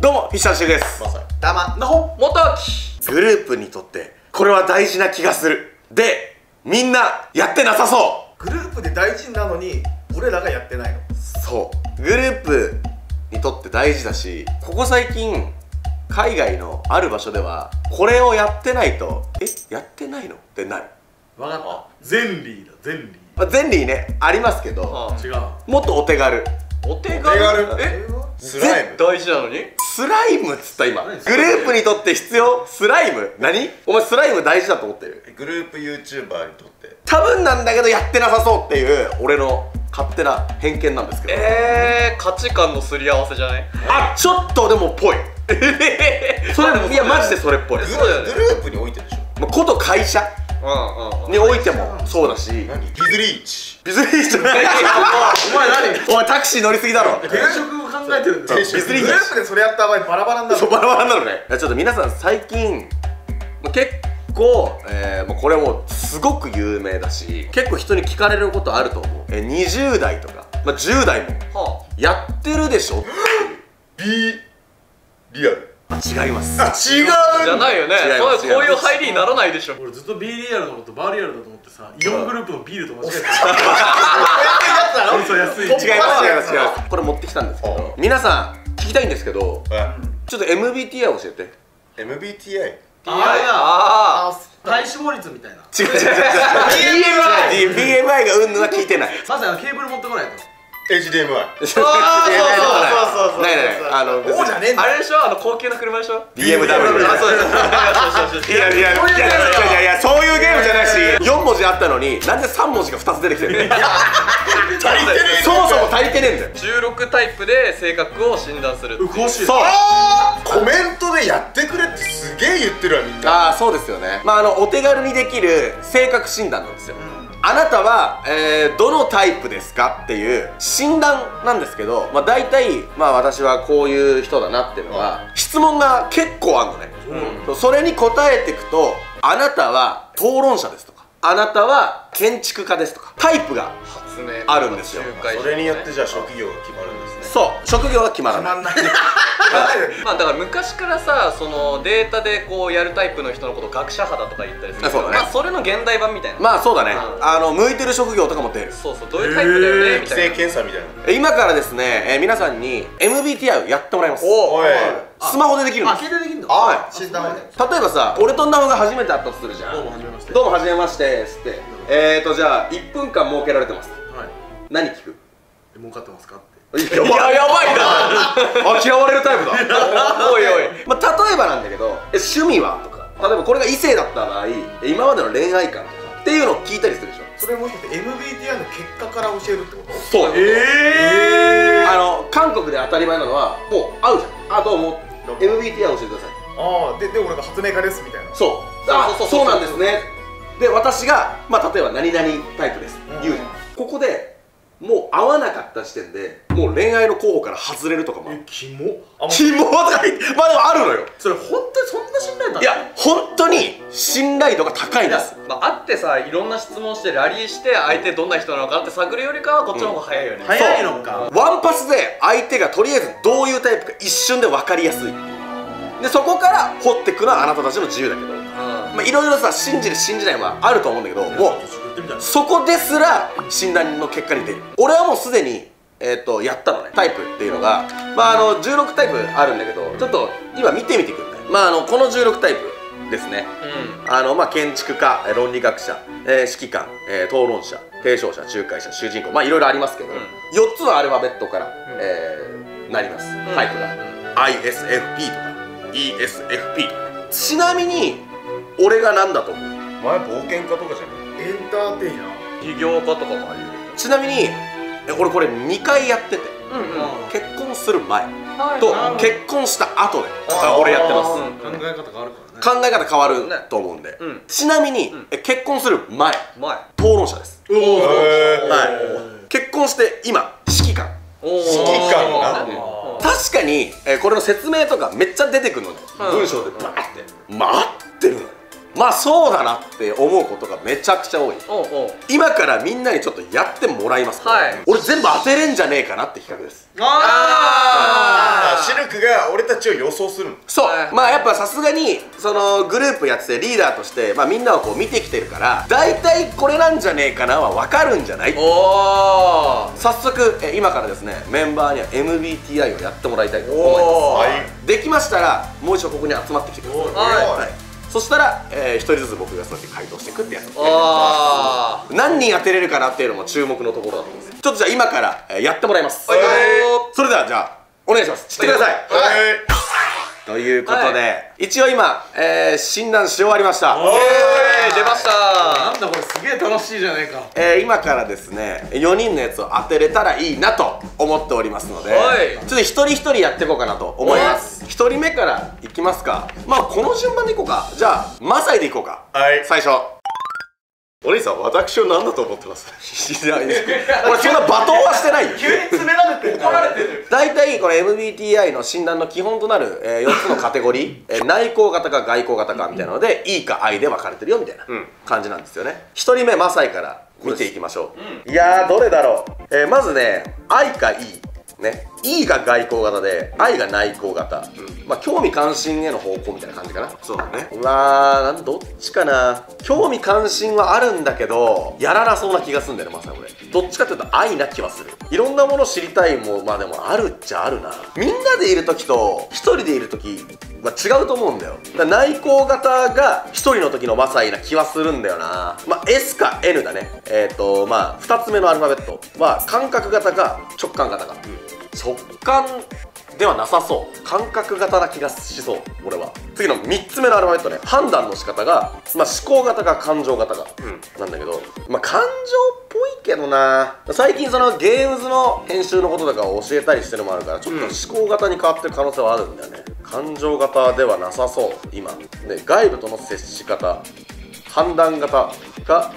どうもフィッシャーシュウです。たまなほもとき。グループにとってこれは大事な気がする。で、みんなやってなさそグループで大事なのに俺らがやってないの。そうグループにとって大事だし、ここ最近海外のある場所ではこれをやってないとやってないのってなる。わかった。ゼンリーだ、ゼンリー。ゼンリーね、ありますけど、違う。もっとお手軽。お手軽。スライム大事なのに。スライムっつった今。グループにとって必要スライム。何？お前スライム大事だと思ってる？グループ YouTuber にとって多分なんだけどやってなさそうっていう俺の勝手な偏見なんですけど。価値観のすり合わせじゃない？あ、ちょっとでもぽい。それ、いやマジでそれっぽい。グループにおいてでしょ。こと会社においてもそうだし。ビズリーチ。ビズリーチじゃない。お前何？お前タクシー乗りすぎだろ。転職を考えてるんだ。ビズリーチ。グループでそれやった場合バラバラになる。そうバラバラになるね。ちょっと皆さん最近結構もうこれもすごく有名だし、結構人に聞かれることあると思う。20代とか、10代もやってるでしょっていう。リアル。違います。違うじゃないよね。そういう入りにならないでしょ。俺ずっと B リアルのことバーリアルだと思ってさ、イオングループのビールと間違えてた。そう安い。違います違います。これ持ってきたんですけど、皆さん聞きたいんですけど、ちょっと MBTI 教えて。 MBTI？ 体脂肪率みたいな。違う BMI がうんぬは聞いてない。まずケーブル持ってこないと。HDMI。そうない王じゃねえんだ。あれでしょ、高級な車でしょ。 BMW。いやそういうゲームじゃないし、4文字あったのになんで3文字が2つ出てきてるの。そもそも足りてねえんだよ。16タイプで性格を診断する。詳しい。そうコメントでやってくれってすげえ言ってるわみんな。ああそうですよね。お手軽にできる性格診断なんですよ。あなたは、どのタイプですかっていう診断なんですけど、大体、私はこういう人だなっていうのは、質問が結構あるのね。それに答えていくと、あなたは討論者ですとか、あなたは建築家ですとか、タイプがあるんですよ。それによってじゃあ職業が決まるんですね。そう、職業が決まらない。だから昔からさ、そのデータでこうやるタイプの人のことを学者肌とか言ったりする。そうだね。それの現代版みたいな。そうだね。向いてる職業とかも出る。そうそう、どういうタイプだよねみたいな。適性検査みたいな。今からですね、皆さんに MBTI をやってもらいます。おい。スマホでできるんです。携帯できるんだ。はい。診断はね。例えばさ、俺とナオが初めて会ったとするじゃん。どうもはじめまして。どうもはじめましてっつって、じゃあ1分間設けられてます。はい。何聞く？儲かってますかって。いや、やばいな。嫌われるタイプだ。おいおい。例えばなんだけど、趣味はとか、例えばこれが異性だった場合、今までの恋愛観とかっていうのを聞いたりするでしょ。それもしかして MBTI の結果から教えるってこと？そう。韓国で当たり前なのはもう会うじゃん。どうも MBTI 教えてください。で俺が発明家ですみたいな。そうなんですね。で、私が例えば何々タイプです言うじゃん。ここでもう合わなかった時点でもう恋愛の候補から外れるとかもある。キモ。キモとか言ってでもあるのよ。それ本当にそんな信頼だ。いや本当に信頼度が高いんです。会ってさ、いろんな質問してラリーして相手どんな人なのかって探るよりかはこっちの方が早いよね。早いのか。ワンパスで相手がとりあえずどういうタイプか一瞬で分かりやすい。でそこから掘っていくのはあなたたちの自由だけど、いろいろさ信じる信じないはあると思うんだけど、もうそこですら診断の結果に出る。俺はもうすでにやったのね。タイプっていうのが16タイプあるんだけど、ちょっと今見てみてください。この16タイプですね。建築家、論理学者、指揮官、討論者、提唱者、仲介者、主人公、いろいろありますけど、4つのアルファベットからなります。タイプが ISFP とか ESFP とか。ちなみに俺が何だと思う？前冒険家とかじゃん。エンターテイナー。起業家とかもあるよ。ちなみに俺これ2回やってて、結婚する前と結婚した後で俺やってます。考え方変わるからね。考え方変わると思うんで。ちなみに結婚する前討論者です。結婚して今指揮官。指揮官な。確かにこれの説明とかめっちゃ出てくるのね。文章でバーって待ってるのよ。まあそうだなって思うことがめちゃくちゃ多い。今からみんなにちょっとやってもらいます。俺全部当てれんじゃねえかなって企画です。シルクが俺たちを予想するの。そう、まあやっぱさすがにそのグループやっててリーダーとして、まあ、みんなをこう見てきてるから大体これなんじゃねえかなは分かるんじゃない。早速今からですねメンバーには MBTI をやってもらいたいと思います。できましたらもう一度ここに集まってきてください。そしたら1人ずつ僕がそうやって回答していくってやつ。何人当てれるかなっていうのも注目のところだと思うんです。ちょっとじゃあ今からやってもらいます。それではじゃあお願いします。知ってください。ということで一応今診断し終わりました。出ました。なんだこれすげえ楽しいじゃねえか。今からですね4人のやつを当てれたらいいなと思っておりますので、ちょっと一人一人やっていこうかなと思います。1人目からいきますか。まあこの順番でいこうか。じゃあマサイでいこうか。最初お兄さん、私を何だと思ってます？いや、俺そんな罵倒はしてないよ。急に詰められて怒られてる。大体この MBTI の診断の基本となる4つのカテゴリー、内向型か外向型かみたいなので、いいか愛で分かれてるよみたいな感じなんですよね。1人目マサイから見ていきましょう。いやー、どれだろう。まずね、愛かいいね、E が外向型で I が内向型、まあ興味関心への方向みたいな感じかな。そうだね。うわー、どっちかな。興味関心はあるんだけどやらなそうな気がするんだよね、まさに俺。どっちかっていうと愛な気はする。いろんなもの知りたいもまあでもあるっちゃあるな。みんなでいる時と一人でいる時は違うと思うんだよ。だから内向型が一人の時のマサイな気はするんだよな。まあ S か N だね。まあ2つ目のアルファベットは感覚型か直感型か。直感ではなさそう。感覚型な気がしそう、俺は。次の3つ目のアルファベットね、判断の仕方が、まあ、思考型か感情型か、なんだけど、まあ、感情っぽいけどな。最近そのゲームズの編集のこととかを教えたりしてるのもあるから、ちょっと思考型に変わってる可能性はあるんだよね。感情型ではなさそう、今。で、外部との接し方、判断型が、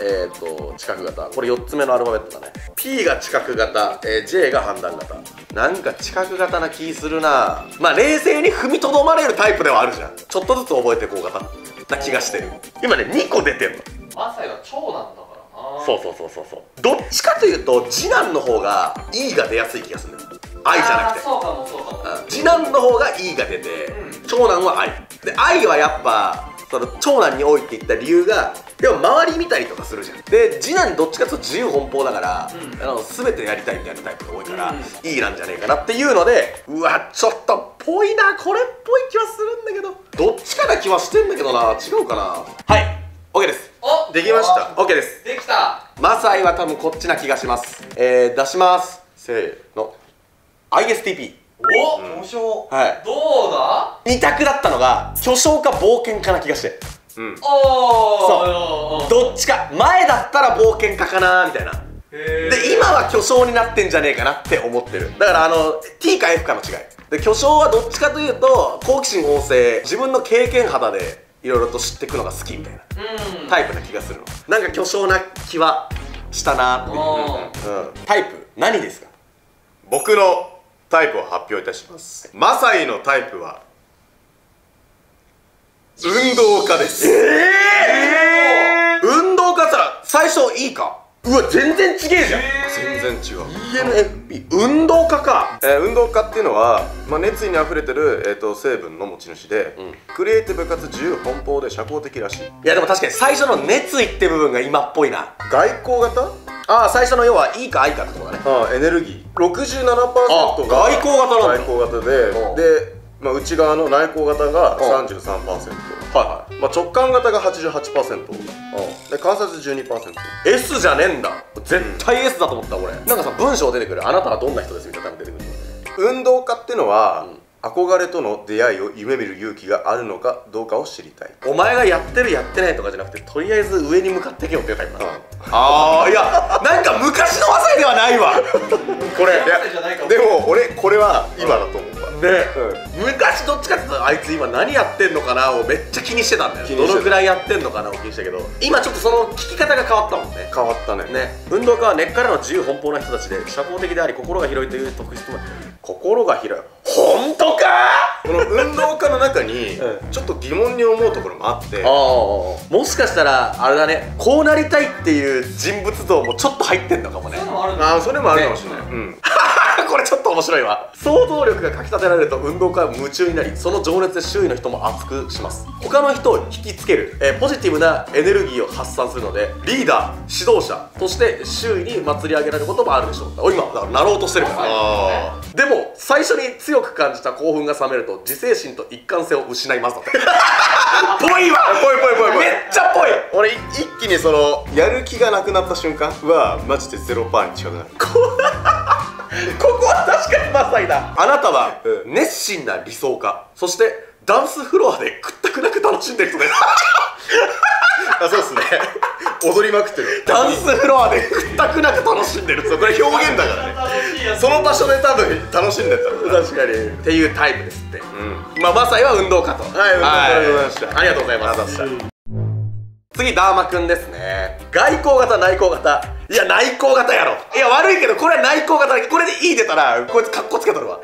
知覚型。これ4つ目のアルファベットだね。P が知覚型、J が判断型。なんか知覚型な気するな。まあ冷静に踏みとどまれるタイプではあるじゃん。ちょっとずつ覚えていこう型な気がしてる。今ね2個出てんの。マサイは長男だからな。そうどっちかというと次男の方が E が出やすい気がするんだよ。愛じゃなくて。そうかもそうかも。次男の方が E が出て、長男は愛で、愛はやっぱその長男に多いって言った理由が、でも周り見たりとかするじゃん。で次男どっちかというと自由奔放だから、全てやりたいみたいなタイプが多いから、いいなんじゃねえかなっていうので、うわちょっとぽいな、これっぽい気はするんだけど、どっちかな気はしてんだけどな。違うかな。はい OK です。できました。 OK です。できた。マサイは多分こっちな気がします。出します。せーの ISTP。お、巨匠。はい、どうだ。2択だったのが巨匠か冒険家な気がして、そうどっちか。前だったら冒険家かなみたいな。で今は巨匠になってんじゃねえかなって思ってる。だからT か F かの違いで、巨匠はどっちかというと好奇心旺盛、自分の経験肌でいろいろと知っていくのが好きみたいなタイプな気がするの。なんか巨匠な気はしたなっていう、タイプ何ですか？僕のタイプを発表いたします。マサイのタイプは運動家です。運動家さ、最初いいか。うわ全然違えじゃん。全然違う。 ENFP 運動家か。運動家っていうのは、熱意にあふれてる、成分の持ち主で、クリエイティブかつ自由奔放で社交的らしい。いやでも確かに最初の熱意って部分が今っぽいな。外交型。最初の要はいいか愛かってことだね。エネルギー 67% が外交型なんだ。外交型で、内側の内向型が 33%、直感型が 88%、で観察 12%。 S じゃねえんだ。絶対 S だと思った俺。なんかさ文章出てくる、あなたはどんな人ですみたいなの出てくる。運動家ってのは、憧れとの出会いを夢見る勇気があるのかどうかを知りたい。お前がやってるやってないとかじゃなくて、とりあえず上に向かってけよっていうタイプだな。いやなんか昔のマサイではないわこれ。でも俺これは今だと思うわね。昔どっちかっていうとあいつ今何やってんのかなをめっちゃ気にしてたんだよ。どのくらいやってんのかなを気にしたけど、今ちょっとその聞き方が変わったもんね。変わったね。運動家は根っからの自由奔放な人たちで、社交的であり心が広いという特質も。心が広い、本当かこの運動家の中にちょっと疑問に思うところもあって、もしかしたらあれだね、こうなりたいっていう人物像もちょっと入ってんのかもね。それもあるかもしれない。これちょっと面白いわ。想像力がかきたてられると運動家は夢中になり、その情熱で周囲の人も熱くします。他の人を引きつける、ポジティブなエネルギーを発散するので、リーダー指導者として周囲に祭り上げられることもあるでしょう。今だからなろうとしてるからね。でも最初に強く感じた興奮が冷めると自制心と一貫性を失いますのでぽいわ、ぽいめっちゃぽい。俺一気にそのやる気がなくなった瞬間はマジで0%に近くなる。ここは確かにマサイだ。あなたは熱心な理想家、そしてダンスフロアでくったくなく楽しんでる人です。そうっすね。踊りまくってる。ダンスフロアでくったくなく楽しんでる。これ表現だからね。その場所で多分楽しんでた。確かにっていうタイプですって。まあマサイは運動家と。はい、運動家でございました。ありがとうございます。次ダーマくんですね。外交型内向型。いや内向型やろ。いや悪いけどこれは内向型だけど、これでいい出たらこいつカッコつけとるわ。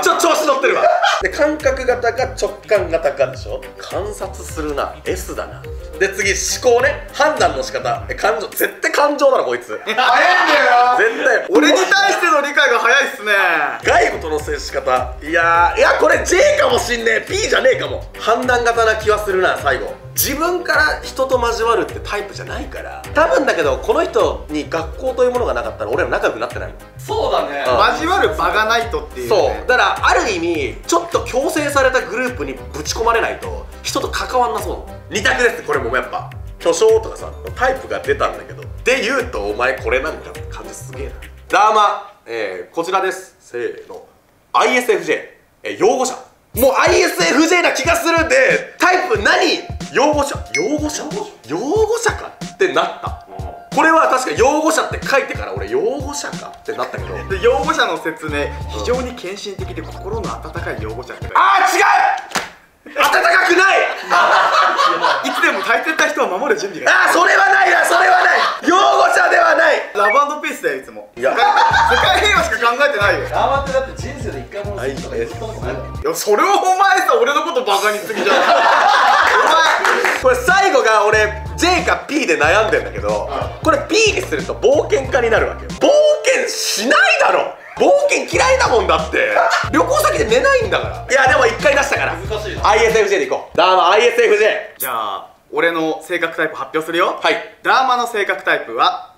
調子乗ってるわ。で感覚型か直感型かでしょ。観察するな S だな。で次思考ね、判断の仕方、感情、絶対感情だろこいつ。早いんだよ。絶対俺に対しての理解が早いっすね。外部との接し方、いやこれ J かもしんねえ。 P じゃねえかも。判断型な気はするな。最後自分から人と交わるってタイプじゃないから。多分だけどこの人に学校というものがなかったら俺ら仲良くなってない。そうだね、交わる場がないとっていう、ね、そうだからある意味ちょっと強制されたグループにぶち込まれないと人と関わんなそう。2択です。これもやっぱ巨匠とかさタイプが出たんだけど、で言うとお前これなんかって感じすげえな。ダーマ、こちらです。せーの ISFJ、用語者。もう ISFJ な気がするんで、タイプ何？用語者かってなった。これは確か用語者って書いてから俺用語者かってなったけど、で用語者の説明、非常に献身的で心の温かい用語者って書いてあー違う、温かくないいつでも大切な人を守る準備が。あーそれはないな、それはない。用語者ではない。ラブ&ピースだよいつも。いや世界平和しか考えてないよ。ラーマってだって人生で一回も好きとか言ったことないだろ。いやそれはお前さ、俺のことバカにしすぎじゃん。これ最後が俺 J か P で悩んでんだけど、これ P にすると冒険家になるわけよ。冒険しないだろ。冒険嫌いだもんだって。旅行先で寝ないんだから。いやでも1回出したから難しいな。 ISFJ でいこう。ダーマ ISFJ。じゃあ俺の性格タイプ発表するよ。はい。ダーマの性格タイプは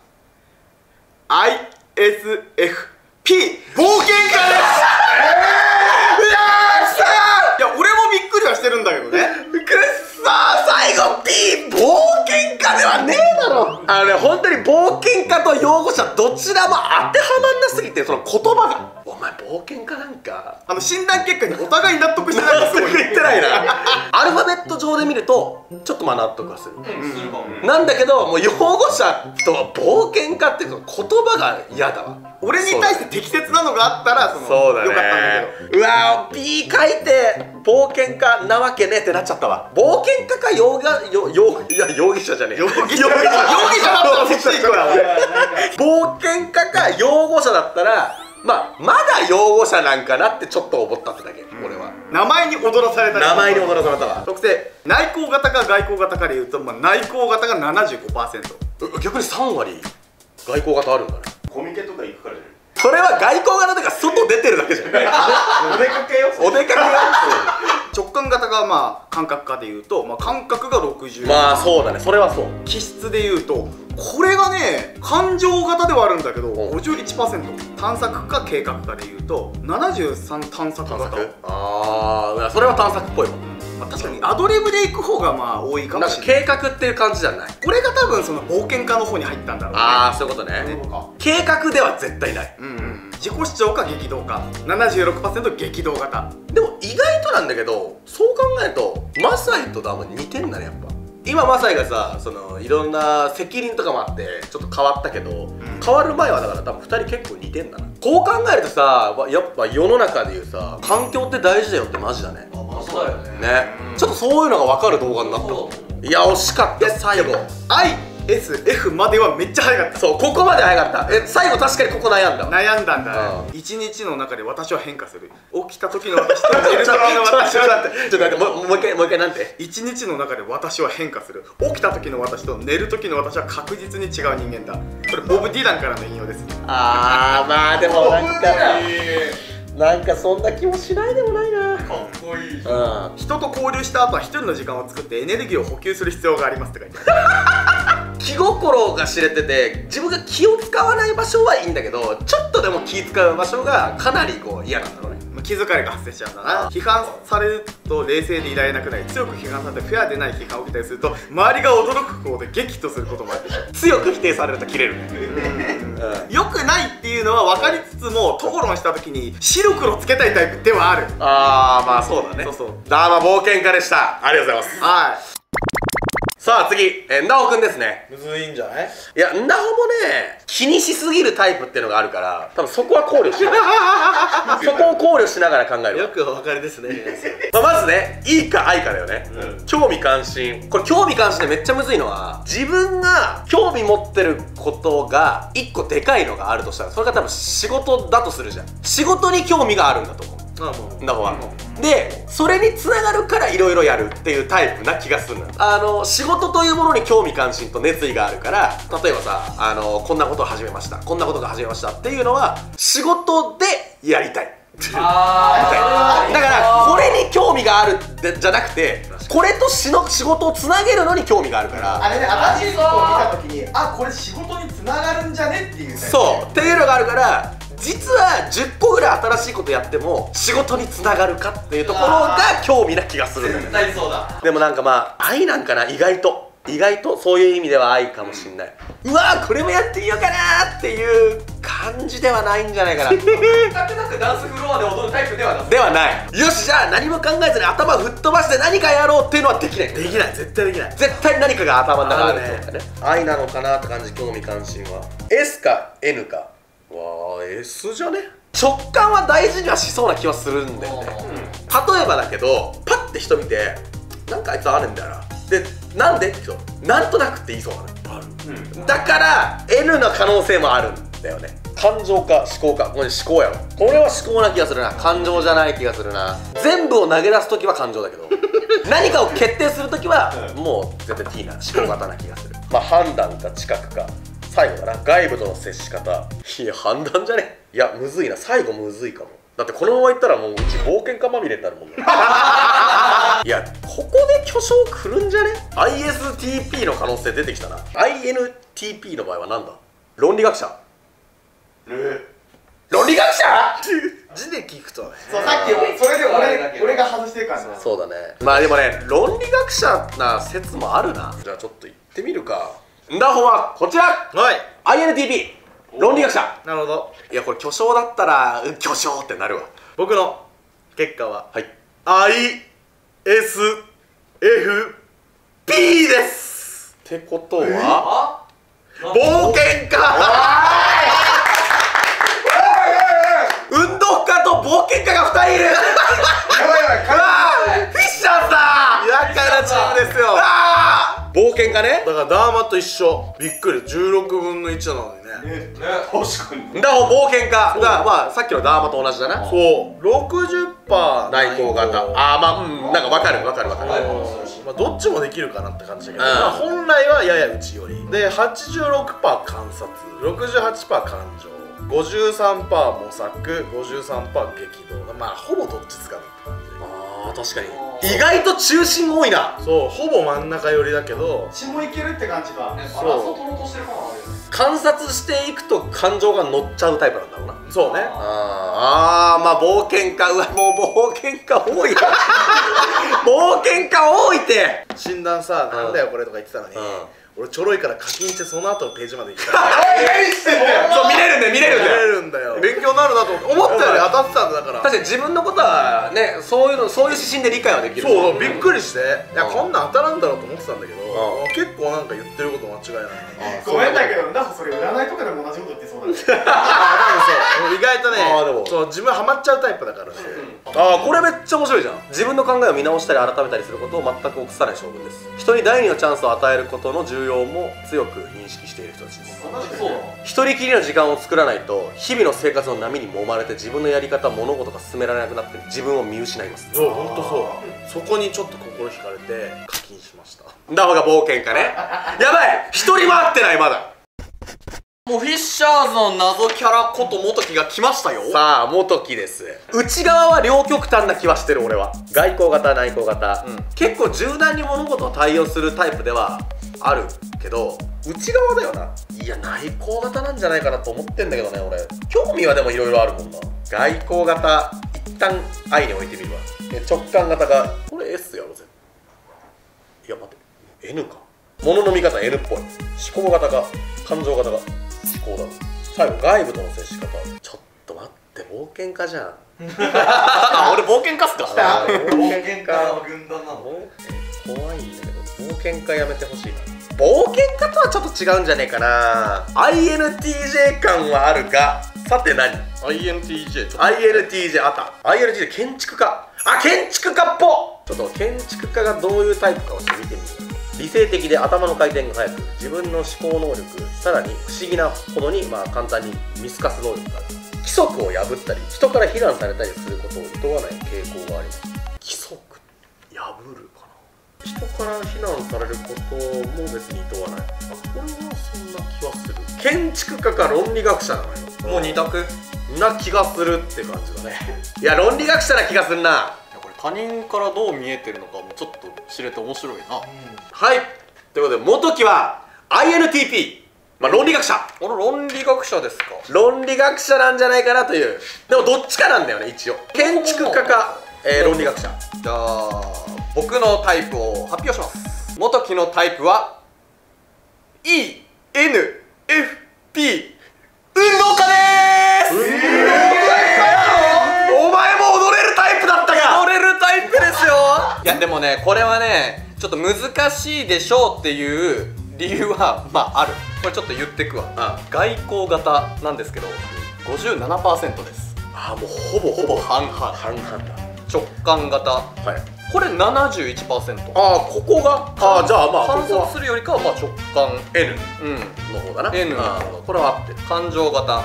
ISFP 冒険家です。いや俺もびっくりはしてるんだけどね。くっそー、最後 P 冒険家ではねえだろ。本当に冒険家と用語者どちらも当てはまんなすぎて、その言葉がお前冒険家なんか診断結果にお互い納得してない。納得いってないな。アルファベット上で見るとちょっとまあ納得はする、なんだけどもう用語者と冒険家っていう言葉が嫌だわ。俺に対して適切なのがあったらそうだね、よかったんだけど。うわー P 書いて冒険家なわけねってなっちゃったわ。冒険家か容疑者じゃねえ。容疑者だったらそっち行こうや。冒険家か擁護者だったらまだ擁護者なんかなってちょっと思ったってだけ、俺は。名前に踊らされた。名前に踊らされたわ。特性内向型か外向型かでいうと、内向型が 75%。 逆に3割外向型あるんだね。コミケとか行くからじゃない。それは外交型とか外出てるだけじゃん。お出かけよ。お出かけよ。直感型が感覚化でいうと、感覚が60。まあそうだね、それはそう。気質でいうとこれがね感情型ではあるんだけど 51%。探索か計画かでいうと73探索型。ああそれは探索っぽいわ。確かにアドリブで行く方が多いかもしれない。計画っていう感じじゃない。これが多分その冒険家の方に入ったんだろうね。ああそういうことね。計画では絶対ない。自己主張か激動か。 76% 激動型。でも意外となんだけど、そう考えるとマサイとダーマ似てんだねやっぱ。今マサイがさいろんな責任とかもあってちょっと変わったけど、変わる前はだから多分2人結構似てんだな。こう考えるとさやっぱ世の中でいうさ環境って大事だよってマジだね。そうだよね。ちょっとそういうのが分かる動画になった。いや惜しかった最後。DSF まではめっちゃ早かった。そう、ここまで早かった。最後確かにここ悩んだわ。悩んだんだ。一日の中で私は変化する。起きた時の私と寝る時の私は。ちょっと待って、もう一回なんて。一日の中で私は変化する。起きた時の私と寝る時の私は確実に違う人間だ。これボブ・ディランからの引用です。あー、まあでもなんかそんな気もしないでもないな。かっこいい。人と交流した後は一人の時間を作ってエネルギーを補給する必要がありますって書いてある。気心が知れてて自分が気を使わない場所はいいんだけど、ちょっとでも気使う場所がかなりこう嫌なんだろうね。気疲れが発生しちゃうんだな。批判されると冷静でいられなくなり、強く批判されてフェアでない批判を受けたりすると周りが驚く方で激怒することもあるでしょ。強く否定されると切れるね。良くないっていうのは分かりつつも、討論した時に白黒つけたいタイプではある。あー、まあそうだね。そうそう。ダーマ冒険家でした。ありがとうございます。はい。さあ次、んだほくんですね。むずいんじゃない？いや、んだほもね、気にしすぎるタイプっていうのがあるから、多分そこは考慮しないそこを考慮しながら考えるわ。よくお分かりですね。まずね、いいか愛かだよね。興味関心。これ興味関心でめっちゃむずいのは、自分が興味持ってることが一個でかいのがあるとしたら、それが多分仕事だとするじゃん。仕事に興味があるんだと思う。んだほは。で、それにつながるからいろいろやるっていうタイプな気がするの。仕事というものに興味関心と熱意があるから、例えばさ、こんなことを始めました、こんなことが始めましたっていうのは仕事でやりたい。だからこれに興味があるじゃなくて、これと仕事をつなげるのに興味があるから。あれね、新しいことを見た時に、あ、これ仕事につながるんじゃねっていうね。そうっていうのがあるから、実は10個ぐらい新しいことやっても仕事につながるかっていうところが興味な気がするんだよね。絶対そうだ。でもなんかまあ愛なんかな、意外とそういう意味では愛かもしんない。うわー、これもやってみようかなっていう感じではないんじゃないかな。全くなくダンスフロアで踊るタイプではなく。ではない。よし、じゃあ何も考えずに頭を吹っ飛ばして何かやろうっていうのはできない。できない、絶対できない。絶対何かが頭の中にあるってことだね。愛なのかなって感じ。興味関心は S か N か。わー、 S じゃね。直感は大事にはしそうな気はするんだよね。例えばだけど、パッて人見て、なんかあいつあるんだよな。で、なんでって人、なんとなくって言いそうなの。ある。だから N の可能性もあるんだよね。感情か思考か。これ思考やろ。これは思考な気がするな。感情じゃない気がするな。全部を投げ出す時は感情だけど何かを決定する時はもう絶対 T な思考型な気がする。まあ判断か知覚か。最後だな、外部との接し方。いや、判断じゃね。いや、むずいな。最後むずいかも。だってこのままいったらもううち冒険家まみれになるもんねいや、ここで巨匠来るんじゃね。 ISTP の可能性出てきたな。 INTP の場合はなんだ。論理学者。論理学者字で聞くとね。そう、さっきそれで俺が外してるからな。そうだね。まあでもね、論理学者な説もあるな。じゃあちょっと行ってみるか。んだほはこちら。はい。 INTP 論理学者。なるほど。いや、これ巨匠だったら巨匠ってなるわ。僕の結果ははい、 ISFP です。ってことは冒険家。運動家と冒険家が2人いるやばいやばい、フィッシャーさん、厄介なチームですよ。冒険家ね。だからダーマと一緒。びっくり。16分の1なのにね。確かに。だから冒険家だから、まあさっきのダーマと同じだな。そう。60%内向型。ああ、まあなんか分かる。まあどっちもできるかなって感じだけど、まあ本来はやや内寄りで、86%観察、68%感情、53%模索、53%激動。まあほぼどっちつかぬって感じ。ああ、確かに意外と中心多いな。そう、ほぼ真ん中寄りだけど、血もいけるって感じか。バランスを取ろうとしてる感はあるよね。観察していくと感情が乗っちゃうタイプなんだろうな。そうね。あー、まあ冒険家。うわ、もう冒険家多い冒険家多いって。診断さ、なんだよこれとか言ってたのに、俺ちょろいから課金してその後のページまで行った何してんだよ。そう、見れるんだよ。見れるんだよ。勉強になるなと思ったより当たってたんだから。確かに自分のことはね、そういう指針で理解はできる。そう、びっくりして、いやこんなん当たらんだろうと思ってたんだけど、結構なんか言ってること間違いない。ごめんだけど、なんかそれ占いとかでも同じこと言ってそうだね。多分そう、意外とね、でもそう自分ハマっちゃうタイプだからね。ああ、これめっちゃ面白いじゃん。自分の考えを見直したり改めたりすることを全く臆さない将軍です。人に第二のチャンスを与えることの重要も強く認識している人たちです。一人きりの時間を作らないと日々の生活の波に揉まれて自分のやり方物事が進められなくなって自分を見失います。そう本当そう。そこにちょっと心惹かれて課金しました。だ方が冒険家ね。やばい、一人も会ってないまだ。もうフィッシャーズの謎キャラこと元木が来ましたよ。さあ元木です。内側は両極端な気はしてる俺は。外交型内向型、結構柔軟に物事を対応するタイプではあるけど内側だよな。いや内向型なんじゃないかなと思ってんだけどね俺。興味はでもいろいろあるもんな。外交型一旦愛に置いてみるわ。直感型がこれ S やろぜ。いや待って N か。物の見方 N っぽい。思考型が感情型が思考だ。最後外部との接し方。ちょっと待って冒険家じゃん。あ、俺冒険家っすか。冒険家の軍団なの。怖いんだけど冒険家やめてほしいな。冒険家とはちょっと違うんじゃねえかな。 INTJ 感はあるがさて何 INTJ あった。 INTJ 建築家。あ、建築家っぽ。ちょっと建築家がどういうタイプかを見てみる。理性的で頭の回転が速く自分の思考能力さらに不思議なほどに簡単に見透かす能力がある。規則を破ったり人から非難されたりすることを厭わない傾向があります。規則破るかな。人から非難されることも別に厭わない。あ、これはそんな気はする。建築家か論理学者なのよ。もう2択な気がするって感じだね。いや論理学者な気がするな。他人からどう見えてるのかもちょっと知れて面白いな。はい、ということで元木は INTP、論理学者。論理学者ですか。論理学者なんじゃないかなという。でもどっちかなんだよね一応。建築家か、論理学者。じゃあ僕のタイプを発表します。元木のタイプは ENFP 運動家でーす。お前も踊れるタイプだったか。踊れるタイプですよ。いやでもねこれはねちょっと難しいでしょうっていう理由はある。これちょっと言ってくわ。外交型なんですけど 57% です。ああもうほぼ半々だ。直感型、はい、これ 71%。ああここがじゃあ観察するよりかは直感 N の方だな。 N これは合ってる。感情型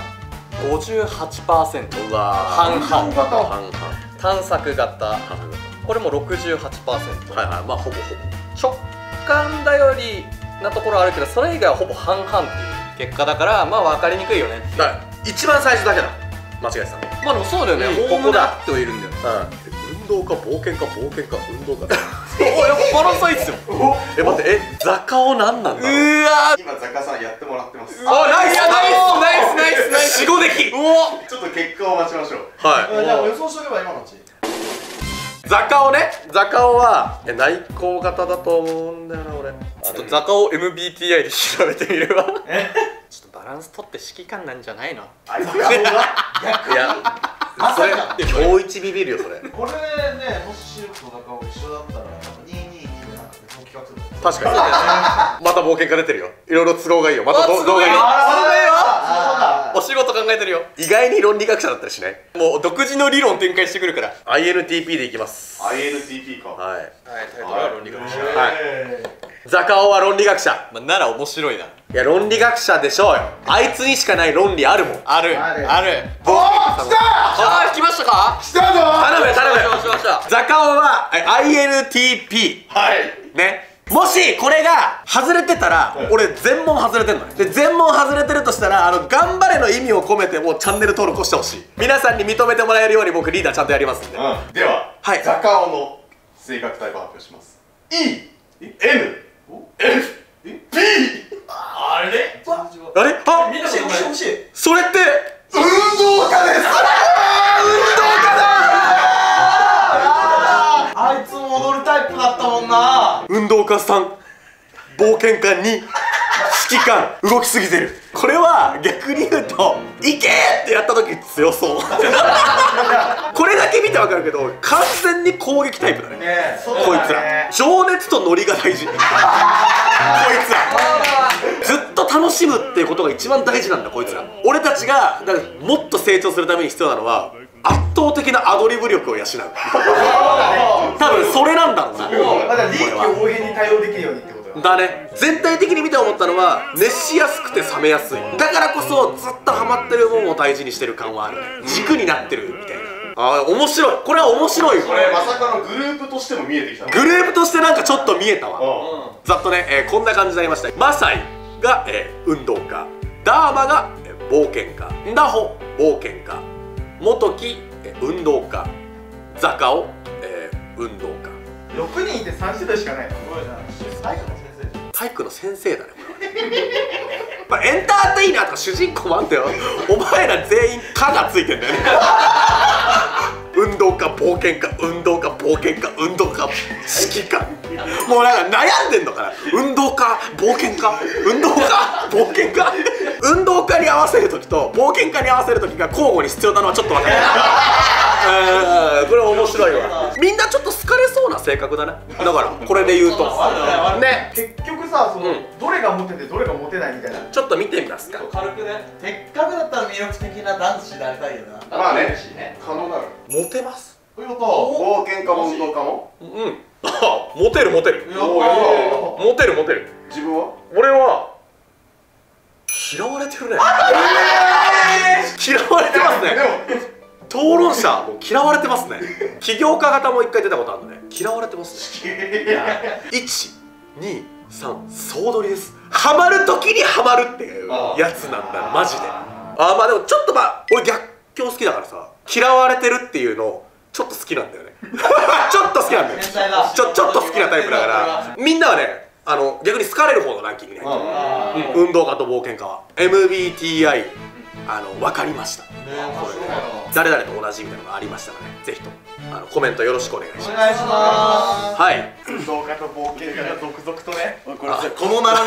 58%。うわ半々。半々。探索型これも 68%。はいはい、ほぼ直感だよりなところあるけどそれ以外はほぼ半々っていう結果だから分かりにくいよね。だから一番最初だけだ間違えてたの。でもそうだよね。ここだってはいるんだよね。運動家冒険家運動家おやっぱバランスいいっすよ。待って雑貨を何なんだろう。うわ今雑貨さんやってもらってます。ナイス4、5でき。ちょっと結果を待ちましょう。はいじゃあ予想しとけば今のうち。雑貨をね。雑貨をは内向型だと思うんだよな俺。ちょっと雑貨を MBTI で調べてみるわ。ちょっとバランス取って指揮官なんじゃないの。いやそれ大一ビビるよそれ。これねもしシルクと中尾一緒だったら222でなんか別の企画する。確かにまた冒険家出てるよ。いろいろ都合がいいよ。また動画にお仕事考えてるよ。意外に論理学者だったりしない。もう独自の理論展開してくるから。 INTP でいきます。 INTP か。はい、タイトルは論理学者。ザカオは論理学者。なら面白いな。いや論理学者でしょうよ。あいつにしかない論理あるもん。ある。来ましたか。来たぞ。頼む。しました。ザカオは INTP。はいね。もしこれが外れてたら俺全問外れてんのね。で全問外れてるとしたら頑張れの意味を込めてもうチャンネル登録をしてほしい。皆さんに認めてもらえるように僕リーダーちゃんとやりますんで。ではザカオの性格タイプ発表します。 ENFP。あれあれあみんな欲しい。それって運動家です。あいつも踊るタイプだったもんな。運動家さん冒険家に指揮官動きすぎてる。これは逆に言うと「いけ!」ってやった時強そうこれだけ見てわかるけど完全に攻撃タイプだね。こいつら情熱とノリが大事こいつらずっと楽しむっていうことが一番大事なんだこいつら。俺たちがだからもっと成長するために必要なのは圧倒的なアドリブ力を養う多分それなんだろうな。まだ臨機応変に対応できるようにってことだね。全体的に見て思ったのは熱しやすくて冷めやすい、だからこそずっとハマってるもんを大事にしてる感はあるね。軸になってるみたいな。あー面白い、これは面白い。これまさかのグループとしても見えてきた。グループとしてなんかちょっと見えたわ。ざっとね、こんな感じになりました。マサイが、運動家、ダーマが、冒険家、ンダホ冒険家、モトキ、運動家、ザカオ、運動家。6人いて3種類しかないの。体育の先生だねこれエンターテイナーとか主人公もあんだよ。お前ら全員「か」がついてんだよね運動家、冒険家、運動家、冒険家、運動家、指揮官。もうなんか悩んでんのかな。運動家、冒険家、運動家、冒険家運動家に合わせる時と冒険家に合わせる時が交互に必要なのはちょっと分かんないこれ面白いわ。みんなちょっと好かれそうな性格だね。だからこれで言うとね、結局さ、そのどれがモテてどれがモテないみたいな。ちょっと見てみますか。軽くね。せっかくだったら魅力的な男子でありたいよな。まあね、可能なの。モテます。ということ冒険家も運動家もあ、モテるモテるモテるモテる。自分は俺は嫌われてるね。嫌われてますね。討論者もう嫌われてますね。起業家型も一回出たことあるのね。嫌われてますね。1、2、3、総取りです。ハマる時にハマるっていうやつなんだマジで。まあでもちょっと俺逆境好きだからさ、嫌われてるっていうのちょっと好きなんだよねちょっと好きなんだよ。ちょっと好きなタイプだから。みんなはね、逆に好かれる方のランキングに入ってる。運動家と冒険家は MBTI 分かりました。これ誰々と同じみたいなのがありましたらね、ぜひとコメントよろしくお願いします。お願いします。はい。運動家と冒険家が続々とね。この並び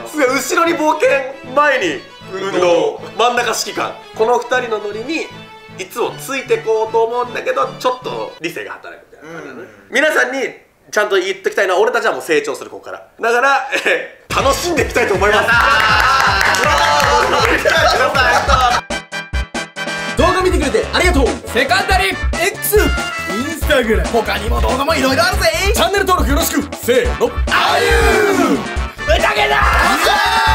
すごい後ろに冒険、前に運動、真ん中指揮官。この2人のノリにいつもついてこうと思うんだけど、ちょっと理性が働くみたいな感じだね。皆さんにちゃんと言っときたいのは、俺たちはもう成長するここからだから、楽しんでいきたいと思います。動画見てくれてありがとう。セカンダリ X、インスタグラム、他にも動画もいろいろあるぜ。チャンネル登録よろしく。せーの、あゆー。うたげだー。